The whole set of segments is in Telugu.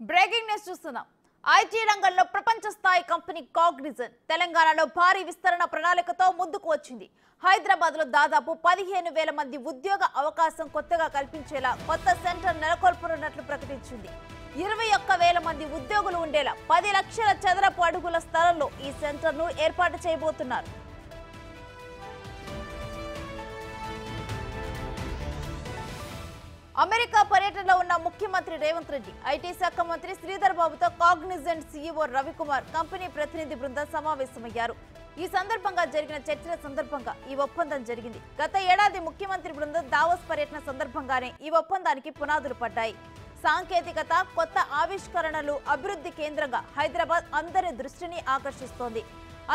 బ్రేకింగ్ న్యూస్ చూస్తున్నాం. ఐటీ రంగంలో ప్రపంచ స్థాయి కంపెనీ కాగ్నిజెంట్ తెలంగాణలో భారీ విస్తరణ ప్రణాళికతో ముందుకు వచ్చింది. హైదరాబాద్ లో దాదాపు 15,000 మంది ఉద్యోగ అవకాశం కొత్తగా కల్పించేలా కొత్త సెంటర్ నెలకొల్పనున్నట్లు ప్రకటించింది. 21,000 మంది ఉద్యోగులు ఉండేలా 10 లక్షల చదరపు అడుగుల స్థలంలో ఈ సెంటర్ను ఏర్పాటు చేయబోతున్నారు. అమెరికా పర్యటనలో ఉన్న ముఖ్యమంత్రి రేవంత్ రెడ్డి ఐటీ శాఖ మంత్రి శ్రీధర్ బాబుతో కాగ్నిజెంట్ సీఈఓ రవికుమార్ కంపెనీ ప్రతినిధి బృందం సమావేశమయ్యారు. ఈ సందర్భంగా జరిగిన చర్చల సందర్భంగా ఈ ఒప్పందం జరిగింది. గత ఏడాది ముఖ్యమంత్రి బృందం దావోస్ పర్యటన సందర్భంగానే ఈ ఒప్పందానికి పునాదులు పడ్డాయి. సాంకేతికత, కొత్త ఆవిష్కరణలు, అభివృద్ధి కేంద్రంగా హైదరాబాద్ అందరి దృష్టిని ఆకర్షిస్తోంది.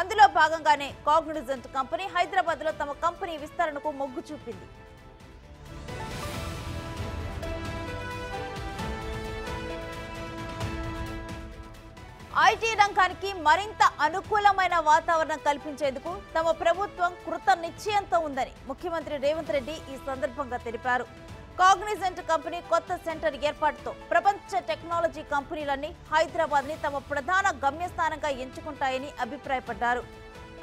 అందులో భాగంగానే కాగ్నిజెంట్ కంపెనీ హైదరాబాద్ లో తమ కంపెనీ విస్తరణకు మొగ్గు చూపింది. ఐటీ రంగానికి మరింత అనుకూలమైన వాతావరణం కల్పించేందుకు తమ ప్రభుత్వం కృత నిశ్చయంతో ఉందని ముఖ్యమంత్రి రేవంత్ రెడ్డి ఈ సందర్భంగా తెలిపారు. కాగ్నిజెంట్ కంపెనీ కొత్త సెంటర్ ఏర్పాటుతో ప్రపంచ టెక్నాలజీ కంపెనీలన్నీ హైదరాబాద్ ని తమ ప్రధాన గమ్యస్థానంగా ఎంచుకుంటాయని అభిప్రాయపడ్డారు.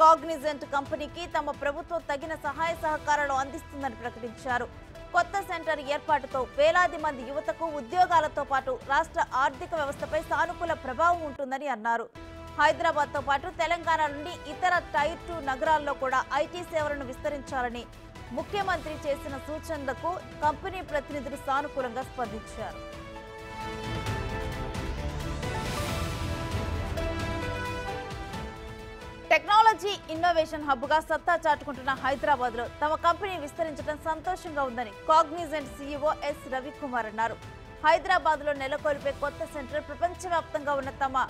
కాగ్నిజెంట్ కంపెనీకి తమ ప్రభుత్వం తగిన సహాయ సహకారాలు అందిస్తుందని ప్రకటించారు. కొత్త సెంటర్ ఏర్పాటుతో వేలాది మంది యువతకు ఉద్యోగాలతో పాటు రాష్ట్ర ఆర్థిక వ్యవస్థపై సానుకూల ప్రభావం ఉంటుందని అన్నారు. హైదరాబాద్ తో పాటు తెలంగాణ నుండి ఇతర టైర్ 2 నగరాల్లో కూడా ఐటీ సేవలను విస్తరించాలని ముఖ్యమంత్రి చేసిన సూచనలకు కంపెనీ ప్రతినిధులు సానుకూలంగా స్పందించారు. టెక్నాలజీ ఇన్నోవేషన్ హబ్ గా సత్తా చాటుకుంటున్న హైదరాబాద్ లో తమ కంపెనీ విస్తరించడం సంతోషంగా ఉందని కాగ్నిజెంట్ సీఈఓ ఎస్ రవికుమార్ అన్నారు. హైదరాబాద్ లో నెలకొల్పే కొత్త సెంటర్ ప్రపంచవ్యాప్తంగా ఉన్న తమ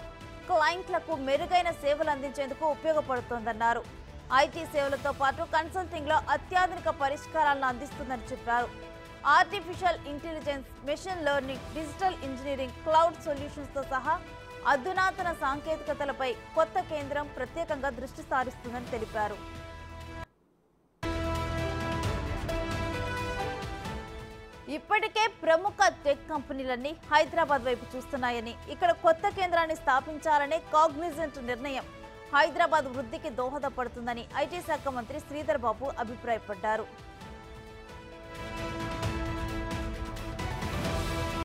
క్లయింట్లకు మెరుగైన సేవలు అందించేందుకు ఉపయోగపడుతోందన్నారు. ఐటీ సేవలతో పాటు కన్సల్టింగ్ లో అత్యాధునిక పరిష్కారాలను అందిస్తుందని చెప్పారు. Artificial intelligence, machine learning, digital engineering, cloud solutions తో సహా అధునాతన సాంకేతికతలపై కొత్త కేంద్రం ప్రత్యేకంగా దృష్టి సారిస్తుందని తెలిపారు. ఇప్పటికే ప్రముఖ టెక్ కంపెనీలన్నీ హైదరాబాద్ వైపు చూస్తున్నాయని, ఇక్కడ కొత్త కేంద్రాన్ని స్థాపించాలనే కాగ్నిజెంట్ నిర్ణయం హైదరాబాద్ వృద్ధికి దోహదపడుతుందని ఐటీ శాఖ మంత్రి శ్రీధర్ బాబు అభిప్రాయపడ్డారు.